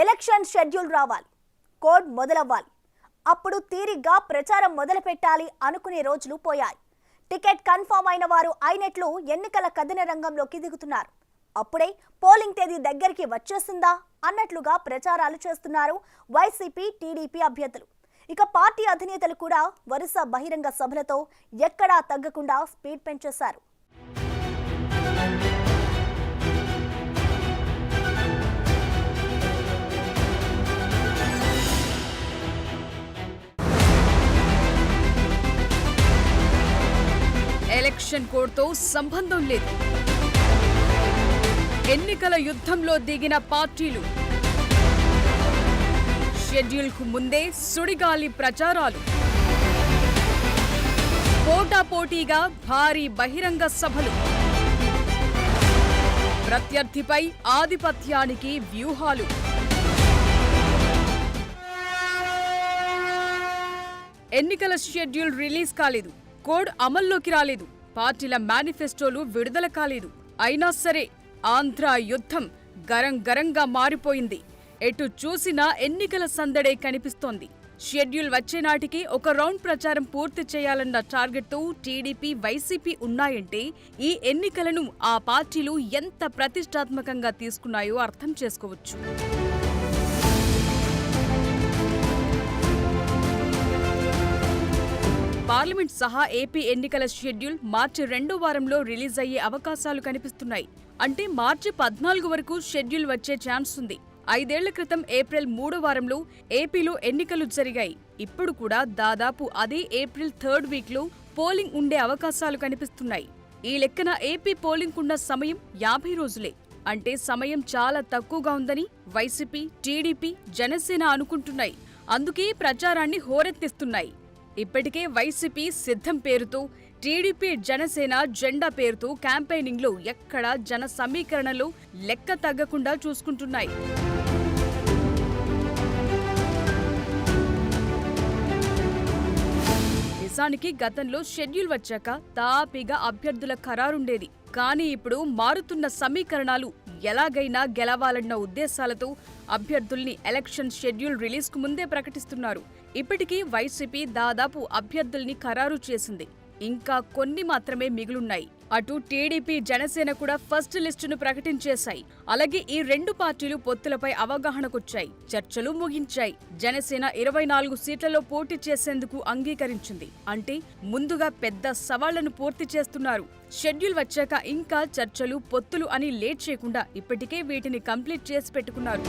Election schedule రావాలి, code మొదలవ్వాలి, అప్పుడు తీరిగ్గా ప్రచారం మొదలు పెట్టాలి అనుకునే రోజులు పోయాయి. టికెట్ కన్ఫర్మ్ అయిన వారు అయినట్లు ఎన్నికల కథన రంగంలోకి దిగుతున్నారు. అప్పుడే పోలింగ్ తేదీ దగ్గరికి వచ్చేస్తుందా అన్నట్లుగా ప్రచారాలు చేస్తున్నారు వైసీపీ టీడీపీ అభ్యర్థులు. ఇక పార్టీ అధినేతలు కూడా వరుస బహిరంగ సభలతో ఎక్కడా తగ్గకుండా స్పీడ్ పెంచేశారు. ఎలక్షన్ కోడ్తో సంబంధం లేదు. ఎన్నికల యుద్ధంలో దిగిన పార్టీలు షెడ్యూల్కు ముందే సుడిగాలి ప్రచారాలు, పోటాపోటీగా భారీ బహిరంగ సభలు, ప్రత్యర్థిపై ఆధిపత్యానికి వ్యూహాలు. ఎన్నికల షెడ్యూల్ రిలీజ్ కాలేదు, కోడ్ అమల్లోకి రాలేదు, పార్టీల మేనిఫెస్టోలు విడుదల కాలేదు. అయినా సరే ఆంధ్ర యుద్ధం గరంగరంగా మారిపోయింది. ఎటు చూసినా ఎన్నికల సందడే కనిపిస్తోంది. షెడ్యూల్ వచ్చే నాటికి ఒక రౌండ్ ప్రచారం పూర్తి చేయాలన్న టార్గెట్తో టీడీపీ, వైసీపీ ఉన్నాయంటే ఈ ఎన్నికలను ఆ పార్టీలు ఎంత ప్రతిష్టాత్మకంగా తీసుకున్నాయో అర్థం చేసుకోవచ్చు. పార్లమెంట్ సహా ఏపీ ఎన్నికల షెడ్యూల్ మార్చి 2వ వారంలో రిలీజ్ అయ్యే అవకాశాలు కనిపిస్తున్నాయి. అంటే మార్చి 14 వరకు షెడ్యూల్ వచ్చే ఛాన్స్ ఉంది. 5 ఏళ్ల క్రితం ఏప్రిల్ 3వ వారంలో ఏపీలో ఎన్నికలు జరిగాయి. ఇప్పుడు కూడా దాదాపు అదే ఏప్రిల్ 3rd వీక్లో పోలింగ్ ఉండే అవకాశాలు కనిపిస్తున్నాయి. ఈ లెక్కన ఏపీ పోలింగ్ ఉన్న సమయం 50 రోజులే. అంటే సమయం చాలా తక్కువగా ఉందని వైసీపీ, టీడీపీ, జనసేన అనుకుంటున్నాయి. అందుకే ప్రచారాన్ని హోరెత్తిస్తున్నాయి. ఇప్పటికే వైసీపీ సిద్ధం పేరుతో, టీడీపీ, జనసేన జెండా పేరుతో క్యాంపెయినింగ్లో ఎక్కడా జన సమీకరణలో లెక్క తగ్గకుండా చూసుకుంటున్నాయి. నిజానికి గతంలో షెడ్యూల్ వచ్చాక తాపీగా అభ్యర్థుల ఖరారుండేది. కానీ ఇప్పుడు మారుతున్న సమీకరణాలు ఎలాగైనా గెలవాలన్న ఉద్దేశాలతో అభ్యర్థుల్ని ఎలక్షన్ షెడ్యూల్ రిలీజ్కు ముందే ప్రకటిస్తున్నారు. ఇప్పటికీ వైసీపీ దాదాపు అభ్యర్థుల్ని ఖరారు చేసింది. ఇంకా కొన్ని మాత్రమే మిగులున్నాయి. అటు టీడీపీ, జనసేన కూడా ఫస్ట్ లిస్టును ప్రకటించేశాయి. అలాగే ఈ రెండు పార్టీలు పొత్తులపై అవగాహనకొచ్చాయి, చర్చలు ముగించాయి. జనసేన 24 సీట్లలో పోటీ చేసేందుకు అంగీకరించింది. అంటే ముందుగా పెద్ద సవాళ్లను పూర్తి చేస్తున్నారు. షెడ్యూల్ వచ్చాక ఇంకా చర్చలు, పొత్తులు అని లేట్ చేయకుండా ఇప్పటికే వీటిని కంప్లీట్ చేసి పెట్టుకున్నారు.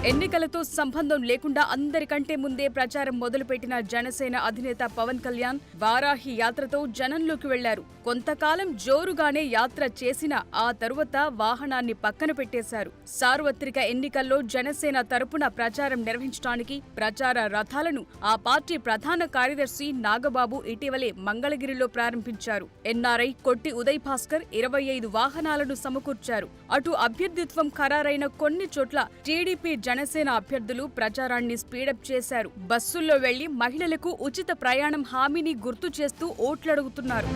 ఎన్నికలతో సంబంధం లేకుండా అందరికంటే ముందే ప్రచారం మొదలుపెట్టిన జనసేన అధినేత పవన్ కళ్యాణ్ వారాహి యాత్రతో జనంలోకి వెళ్లారు. కొంతకాలం జోరుగానే యాత్ర చేసిన ఆ తరువాత వాహనాన్ని పక్కన పెట్టేశారు. సార్వత్రిక ఎన్నికల్లో జనసేన తరపున ప్రచారం నిర్వహించడానికి ప్రచార రథాలను ఆ పార్టీ ప్రధాన కార్యదర్శి నాగబాబు ఇటీవలే మంగళగిరిలో ప్రారంభించారు. ఎన్ఆర్ఐ కొట్టి ఉదయ్ భాస్కర్ 25 వాహనాలను సమకూర్చారు. అటు అభ్యర్థిత్వం ఖరారైన కొన్ని చోట్ల టీడీపీ, జనసేన అభ్యర్థులు ప్రచారాన్ని స్పీడప్ చేశారు. బస్సుల్లో వెళ్లి మహిళలకు ఉచిత ప్రయాణం హామీని గుర్తు చేస్తూ ఓట్లడుగుతున్నారు.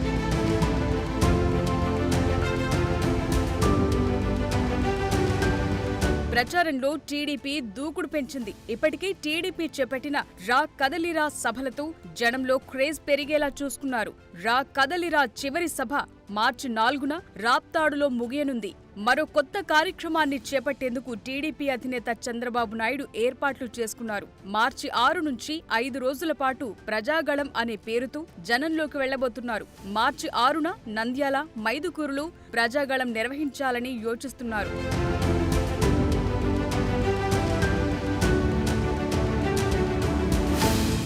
ప్రచారంలో టీడీపీ దూకుడు పెంచింది. ఇప్పటికే టీడీపీ చేపట్టిన రా కదలిరా సభలతో జనంలో క్రేజ్ పెరిగేలా చూసుకున్నారు. రా కదలిరా చివరి సభ మార్చి 4న రాప్తాడులో ముగియనుంది. మరో కొత్త కార్యక్రమాన్ని చేపట్టేందుకు టీడీపీ అధినేత చంద్రబాబు నాయుడు ఏర్పాట్లు చేసుకున్నారు. మార్చి 6 నుంచి 5 రోజుల పాటు ప్రజాగళం అనే పేరుతో జనంలోకి వెళ్లబోతున్నారు. మార్చి 6న నంద్యాల, మైదుకూరులో ప్రజాగళం నిర్వహించాలని యోచిస్తున్నారు.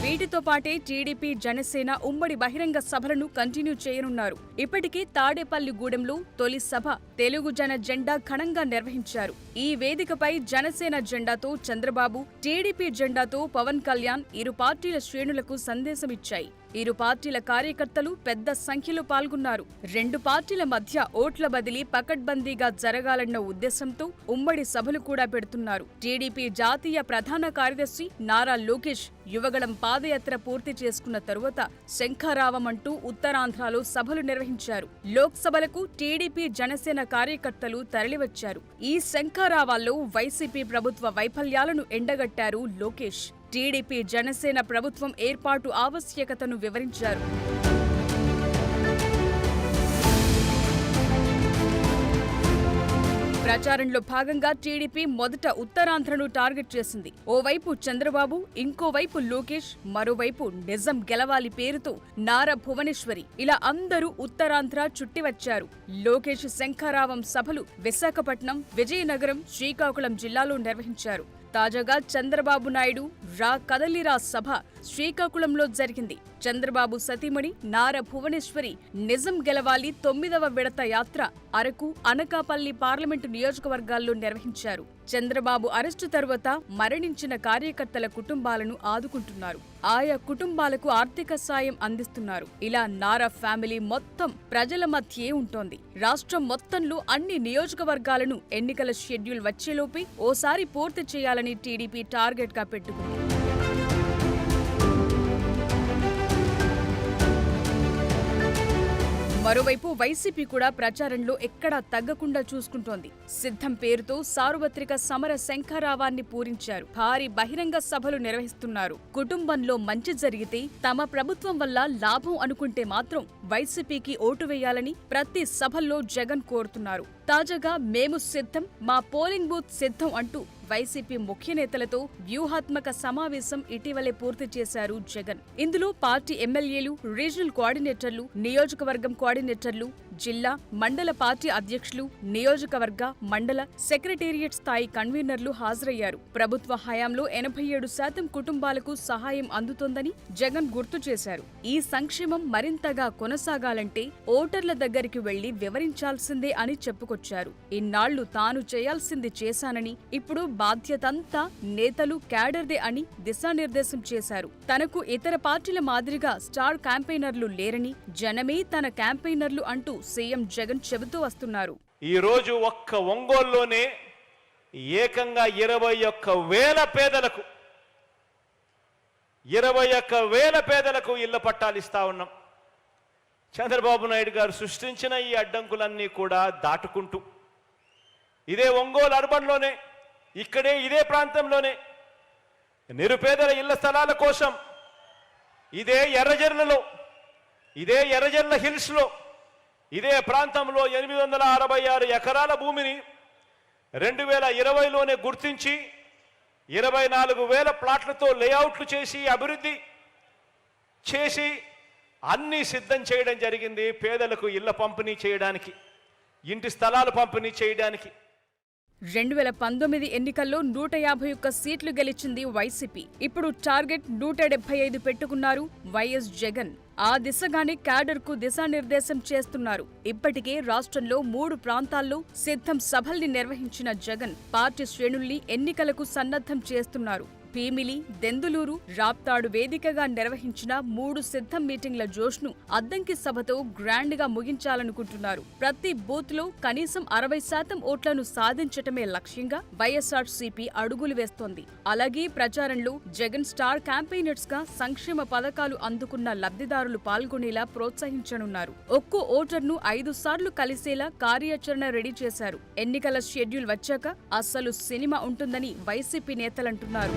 వీటితో పాటే టీడీపీ, జనసేన ఉమ్మడి బహిరంగ సభలను కంటిన్యూ చేయనున్నారు. ఇప్పటికే తాడేపల్లిగూడెంలో తొలి సభ తెలుగు జన జెండా ఘనంగా నిర్వహించారు. ఈ వేదికపై జనసేన జెండాతో చంద్రబాబు, టీడీపీ జెండాతో పవన్ కళ్యాణ్ ఇరు పార్టీల శ్రేణులకు సందేశమిచ్చాయి. ఇరు పార్టీల కార్యకర్తలు పెద్ద సంఖ్యలో పాల్గొన్నారు. రెండు పార్టీల మధ్య ఓట్ల బదిలీ పకడ్బందీగా జరగాలన్న ఉద్దేశంతో ఉమ్మడి సభలు కూడా పెడుతున్నారు. టీడీపీ జాతీయ ప్రధాన కార్యదర్శి నారా లోకేష్ యువగళం పాదయాత్ర పూర్తి చేసుకున్న తరువాత శంఖారావం అంటూ ఉత్తరాంధ్రలో సభలు నిర్వహించారు. లోక్సభలకు టీడీపీ జనసేన కార్యకర్తలు తరలివచ్చారు. ఈ శంఖారావాల్లో వైసీపీ ప్రభుత్వ వైఫల్యాలను ఎండగట్టారు లోకేష్. టీడీపీ జనసేన ప్రభుత్వం ఏర్పాటు ఆవశ్యకతను వివరించారు. ప్రచారంలో భాగంగా టీడీపీ మొదట ఉత్తరాంధ్రను టార్గెట్ చేసింది. ఓవైపు చంద్రబాబు, ఇంకోవైపు లోకేష్, మరోవైపు నిజం గెలవాలి పేరుతో నారా భువనేశ్వరి, ఇలా అందరూ ఉత్తరాంధ్ర చుట్టివచ్చారు. లోకేష్ శంఖారావం సభలు విశాఖపట్నం, విజయనగరం, శ్రీకాకుళం జిల్లాలో నిర్వహించారు. తాజాగా చంద్రబాబు నాయుడు రా కదలిరా సభ శ్రీకాకుళంలో జరిగింది. చంద్రబాబు సతీమణి నారా భువనేశ్వరి నిజం గెలవాలి 9వ విడత యాత్ర అరకు, అనకాపల్లి పార్లమెంటు నియోజకవర్గాల్లో నిర్వహించారు. చంద్రబాబు అరెస్టు తర్వాత మరణించిన కార్యకర్తల కుటుంబాలను ఆదుకుంటున్నారు. ఆయా కుటుంబాలకు ఆర్థిక సాయం అందిస్తున్నారు. ఇలా నారా ఫ్యామిలీ మొత్తం ప్రజల మధ్యే ఉంటోంది. రాష్ట్రం మొత్తంలో అన్ని నియోజకవర్గాలను ఎన్నికల షెడ్యూల్ వచ్చేలోపే ఓసారి పూర్తి చేయాలని టీడీపీ టార్గెట్ గా పెట్టుకుంది. మరోవైపు వైసీపీ కూడా ప్రచారంలో ఎక్కడా తగ్గకుండా చూసుకుంటోంది. సిద్ధం పేరుతో సార్వత్రిక సమర శంఖారావాన్ని పూరించారు. భారీ బహిరంగ సభలు నిర్వహిస్తున్నారు. కుటుంబంలో మంచి జరిగితే తమ ప్రభుత్వం వల్ల లాభం అనుకుంటే మాత్రం వైసీపీకి ఓటు వేయాలని ప్రతి సభల్లో జగన్ కోరుతున్నారు. తాజాగా మేము సిద్ధం, మా పోలింగ్ బూత్ సిద్ధం అంటూ వైసీపీ ముఖ్య నేతలతో వ్యూహాత్మక సమావేశం ఇటీవలే పూర్తి చేశారు జగన్. ఇందులో పార్టీ ఎమ్మెల్యేలు, రీజనల్ కోఆర్డినేటర్లు, నియోజకవర్గం కోఆర్డినేటర్లు, జిల్లా, మండల పార్టీ అధ్యక్షులు, నియోజకవర్గ, మండల, సెక్రటేరియట్ స్థాయి కన్వీనర్లు హాజరయ్యారు. ప్రభుత్వ హయాంలో 87% కుటుంబాలకు సహాయం అందుతోందని జగన్ గుర్తు చేశారు. ఈ సంక్షేమం మరింతగా కొనసాగాలంటే ఓటర్ల దగ్గరికి వెళ్లి వివరించాల్సిందే అని చెప్పుకొచ్చారు. ఇన్నాళ్లు తాను చేయాల్సింది చేశానని, ఇప్పుడు బాధ్యతంతా నేతలు, క్యాడర్దే అని దిశానిర్దేశం చేశారు. తనకు ఇతర పార్టీల మాదిరిగా స్టార్ క్యాంపెయినర్లు లేరని, జనమే తన క్యాంపెయినర్లు అంటూ సీఎం జగన్ చెబుతూ వస్తున్నారు. ఈ రోజు ఒక్క ఒంగోలులోనే ఏకంగా 21,000 పేదలకు 21,000 పేదలకు ఇళ్ల పట్టాలు ఇస్తా ఉన్నాం. చంద్రబాబు నాయుడు గారు సృష్టించిన ఈ అడ్డంకులన్నీ కూడా దాటుకుంటూ ఇదే ఒంగోలు అర్బన్లోనే, ఇక్కడే ఇదే ప్రాంతంలోనే నిరుపేదల ఇళ్ల స్థలాల కోసం ఇదే ఎర్రజర్లలో, ఇదే ఎర్రజర్ల హిల్స్లో, ఇదే ప్రాంతంలో 866 ఎకరాల భూమిని 2020లోనే గుర్తించి 24,000 ప్లాట్లతో లేఅవుట్లు చేసి అభివృద్ధి చేసి అన్నీ సిద్ధం చేయడం జరిగింది. పేదలకు ఇళ్ల పంపిణీ చేయడానికి, ఇంటి స్థలాలు పంపిణీ చేయడానికి. 2019 ఎన్నికల్లో 151 సీట్లు గెలిచింది వైసీపీ. ఇప్పుడు టార్గెట్ 175 పెట్టుకున్నారు వైఎస్ జగన్. ఆ దిశగానే క్యాడర్కు దిశానిర్దేశం చేస్తున్నారు. ఇప్పటికే రాష్ట్రంలో 3 ప్రాంతాల్లో సిద్ధం సభల్ని నిర్వహించిన జగన్ పార్టీ శ్రేణుల్ని ఎన్నికలకు సన్నద్ధం చేస్తున్నారు. భీమిలి, దెందులూరు, రాప్తాడు వేదికగా నిర్వహించిన 3 సిద్ధం మీటింగ్ల జోష్ను అద్దంకి సభతో గ్రాండ్ గా ముగించాలనుకుంటున్నారు. ప్రతి బూత్ లో కనీసం 60% ఓట్లను సాధించటమే లక్ష్యంగా వైఎస్ఆర్సీపీ అడుగులు వేస్తోంది. అలాగే ప్రచారంలో జగన్ స్టార్ క్యాంపెయినర్స్ గా సంక్షేమ పథకాలు అందుకున్న లబ్ధిదారులు పాల్గొనేలా ప్రోత్సహించనున్నారు. ఒక్కో ఓటర్ను 5 సార్లు కలిసేలా కార్యాచరణ రెడీ చేశారు. ఎన్నికల షెడ్యూల్ వచ్చాక అస్సలు సినిమా ఉంటుందని వైసీపీ నేతలంటున్నారు.